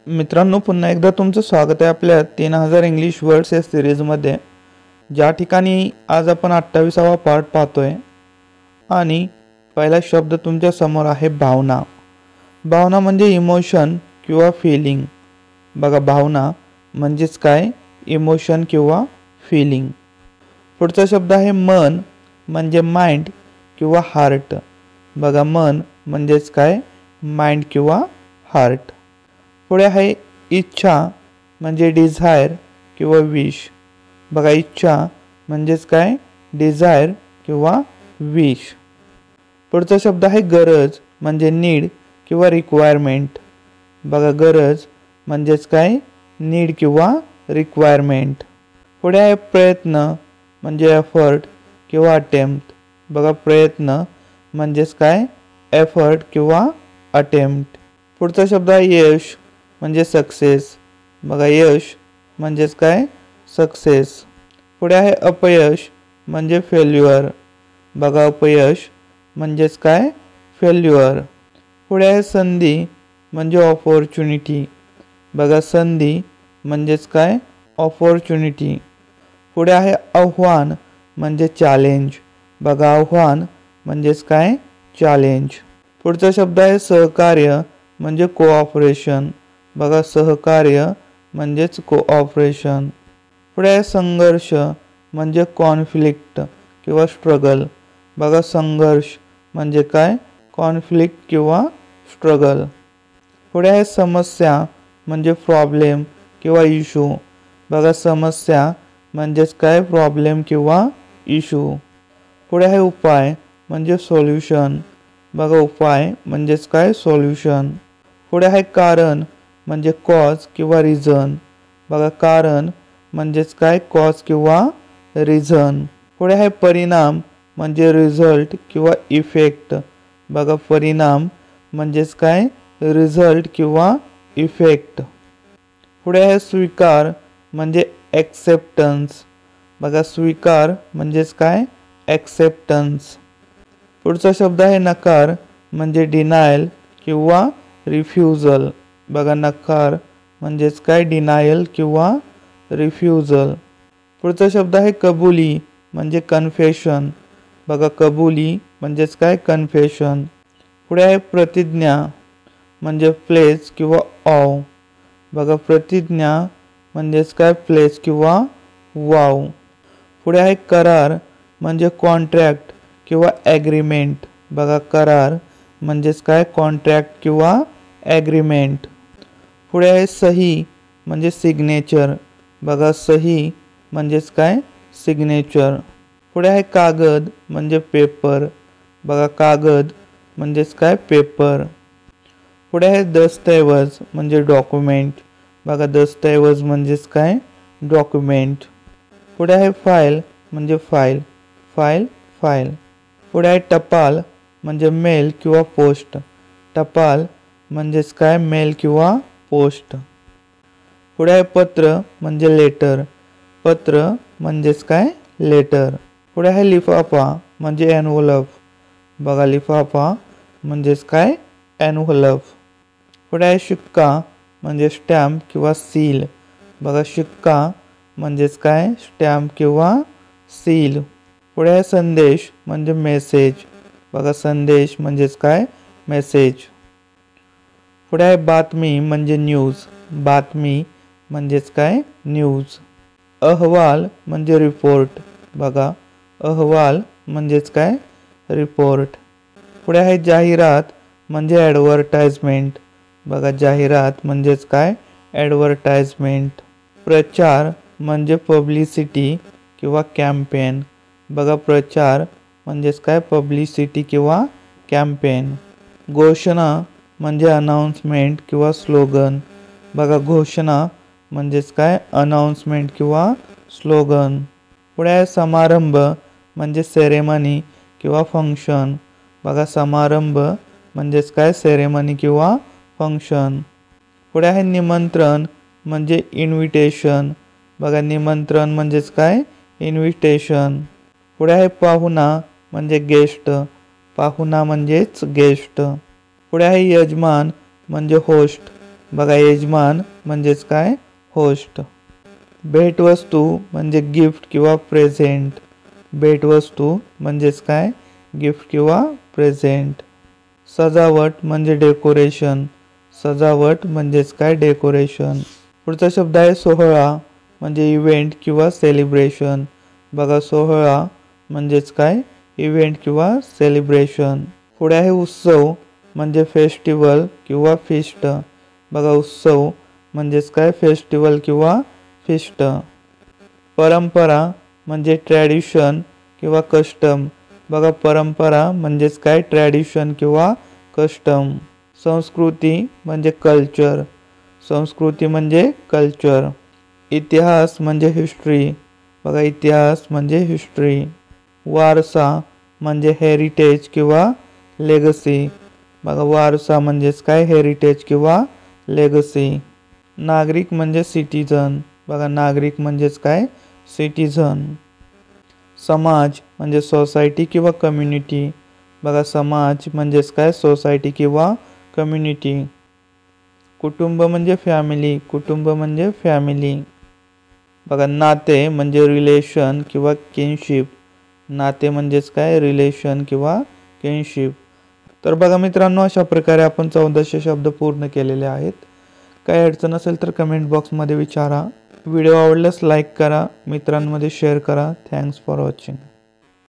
मित्रांनो, पुन्हा एकदा तुमचं स्वागत आहे आपल्या 3000 इंग्लिश वर्ड्स या सिरीजमध्ये, ज्या ठिकाणी आज आपण 28वा पार्ट पाहतोय. आणि पहिला शब्द तुमच्या समोर आहे भावना. भावना म्हणजे इमोशन किंवा फीलिंग. बघा, भावना म्हणजेच काय? इमोशन किंवा फीलिंग. पुढचा शब्द आहे मन, म्हणजे माइंड किंवा हार्ट. बघा, मन म्हणजेच काय? माइंड किंवा हार्ट. पुढे आहे इच्छा, म्हणजे डिझायर किंवा विश. बघा, इच्छा म्हणजेच काय? डिझायर किंवा विश. पुढचा शब्द आहे गरज, म्हणजे नीड किंवा रिक्वायरमेंट. बघा, गरज म्हणजेच काय? नीड किंवा रिक्वायरमेंट. पुढे आहे प्रयत्न, म्हणजे एफर्ट किंवा अटेम्प्ट. बघा, प्रयत्न म्हणजेच काय? एफर्ट किंवा अटेम्प्ट. पुढचा शब्द आहे यश, म्हणजे सक्सेस. बघा, यश म्हणजेच काय? सक्सेस. पुढे आहे अपयश, म्हणजे फेल्युअर. बघा, अपयश म्हणजेच काय? फेल्युअर. पुढे आहे संधी, म्हणजे ऑपॉर्च्युनिटी. बघा, संधी म्हणजेच काय? ऑपॉर्च्युनिटी. पुढे आहे आव्हान, म्हणजे चॅलेंज. बघा, आव्हान म्हणजेच काय? चॅलेंज. पुढचा शब्द आहे सहकार्य, म्हणजे कोऑपरेशन. बघा, सहकार्य म्हणजेच कोऑपरेशन. पुढे आहे संघर्ष, म्हणजे कॉन्फ्लिक्ट किंवा स्ट्रगल. बघा, संघर्ष म्हणजे काय? कॉन्फ्लिक्ट किंवा स्ट्रगल. पुढे आहे समस्या, म्हणजे प्रॉब्लेम किंवा इशू. बघा, समस्या म्हणजेच काय? प्रॉब्लेम किंवा इशू. पुढे आहे उपाय, म्हणजे सोल्युशन. बघा, उपाय म्हणजेच काय? सोल्युशन. पुढे आहे कारण, म्हणजे कॉज किंवा रिझन. बघा, कारण म्हणजेच काय? कॉज किंवा रिझन. पुढे आहे परिणाम, म्हणजे रिझल्ट किंवा इफेक्ट. बघा, परिणाम म्हणजेच काय? रिझल्ट किंवा इफेक्ट. पुढे आहे स्वीकार, म्हणजे ॲक्सेप्टन्स. बघा, स्वीकार म्हणजेच काय? ॲक्सेप्टन्स. पुढचा शब्द आहे नकार, म्हणजे डिनायल किंवा रिफ्युजल. बघा, नकार म्हणजेच काय? डिनायल किंवा रिफ्युजल. पुढचा शब्द आहे कबुली, म्हणजे कन्फेशन. बघा, कबुली म्हणजेच काय? कन्फेशन. पुढे आहे प्रतिज्ञा, म्हणजे प्लेस किंवा ऑव. बघा, प्रतिज्ञा म्हणजेच काय? प्लेस किंवा वाव. पुढे आहे करार, म्हणजे कॉन्ट्रॅक्ट किंवा ॲग्रीमेंट. बघा, करार म्हणजेच काय? कॉन्ट्रॅक्ट किंवा ॲग्रीमेंट. पुढे आहे सही, म्हणजे सिग्नेचर. बघा, सही म्हणजेच काय? सिग्नेचर. पुढे आहे कागद, म्हणजे पेपर. बघा, कागद म्हणजेच काय? पेपर. पुढे आहे दस्तऐवज, म्हणजे डॉक्युमेंट. बघा, दस्तऐवज म्हणजेच काय? डॉक्युमेंट. पुढे आहे फाईल, म्हणजे फाईल. File, file. पुढे आहे टपाल, म्हणजे मेल किंवा पोस्ट. टपाल म्हणजेच काय? मेल किंवा पोस्ट. पुढे आहे पत्र, म्हणजे लेटर. पत्र म्हणजेच काय? लेटर. पुढे आहे लिफाफा, म्हणजे एनव्हलप. बघा, लिफाफा म्हणजेच काय? एनव्हलप. पुढे आहे शिक्का, म्हणजे स्टॅम्प किंवा सील. बघा, शिक्का म्हणजेच काय? स्टॅम्प किंवा सील. पुढे आहे संदेश, म्हणजे मेसेज. बघा, संदेश म्हणजेच काय? मेसेज. पुढे आहे बातमी, म्हणजे न्यूज. बातमी म्हणजेच काय? न्यूज. अहवाल, म्हणजे रिपोर्ट. बघा, अहवाल म्हणजेच काय? रिपोर्ट. पुढे आहे जाहिरात, म्हणजे ॲडव्हर्टाइजमेंट. बघा, जाहिरात म्हणजेच काय? ॲडव्हर्टाइजमेंट. प्रचार म्हणजे पब्लिसिटी किंवा कॅम्पेन. बघा, प्रचार म्हणजेच काय? पब्लिसिटी किंवा कॅम्पेन. घोषणा म्हणजे अनाउन्समेंट किंवा स्लोगन. बघा, घोषणा म्हणजेच काय? अनाउन्समेंट किंवा स्लोगन. पुढे आहे समारंभ, म्हणजे सेरेमनी किंवा फंक्शन. बघा, समारंभ म्हणजेच काय? सेरेमनी किंवा फंक्शन. पुढे आहे निमंत्रण, म्हणजे इन्व्हिटेशन. बघा, निमंत्रण म्हणजेच काय? इन्व्हिटेशन. पुढे आहे पाहुणा, म्हणजे गेस्ट. पाहुणा म्हणजेच गेस्ट. पुढे आहे यजमान, म्हणजे होस्ट. बघा यजमान म्हणजेच काय होस्ट. भेटवस्तू म्हणजे गिफ्ट किंवा प्रेझेंट. भेटवस्तू म्हणजेच काय गिफ्ट किंवा प्रेझेंट. सजावट म्हणजे डेकोरेशन. सजावट म्हणजेच काय डेकोरेशन. पुढचा शब्द आहे सोहळा म्हणजे इव्हेंट किंवा सेलिब्रेशन. बघा सोहळा म्हणजेच काय इव्हेंट किंवा सेलिब्रेशन. पुढे आहे उत्सव म्हणजे फेस्टिवल किंवा फिस्ट. बघा उत्सव म्हणजेच काय फेस्टिवल किंवा फिस्ट. परंपरा म्हणजे ट्रॅडिशन किंवा कस्टम. बघा परंपरा म्हणजेच काय ट्रॅडिशन किंवा कस्टम. संस्कृती म्हणजे कल्चर. संस्कृती म्हणजे कल्चर. इतिहास म्हणजे हिस्ट्री. बघा इतिहास म्हणजे हिस्ट्री. वारसा म्हणजे हेरिटेज किंवा लेगसी. बघा वारसा म्हणजेच काय हेरिटेज किंवा लेगसी. नागरिक म्हणजे सिटीजन. बघा नागरिक म्हणजेच काय सिटीजन. समाज म्हणजे सोसायटी किंवा कम्युनिटी. बघा समाज म्हणजेच काय सोसायटी किंवा कम्युनिटी. कुटुंब म्हणजे फॅमिली. कुटुंब म्हणजे फॅमिली. बघा नाते म्हणजे रिलेशन किंवा किनशिप. नाते म्हणजेच काय रिलेशन किंवा किनशिप. तर बघा मित्रांनो अशा प्रकारे आपण 1400 शब्द पूर्ण केलेले आहेत. काही अडचण असेल तर कमेंट बॉक्समध्ये विचारा. व्हिडिओ आवडल्यास लाईक करा, मित्रांमध्ये शेअर करा. Thanks for watching.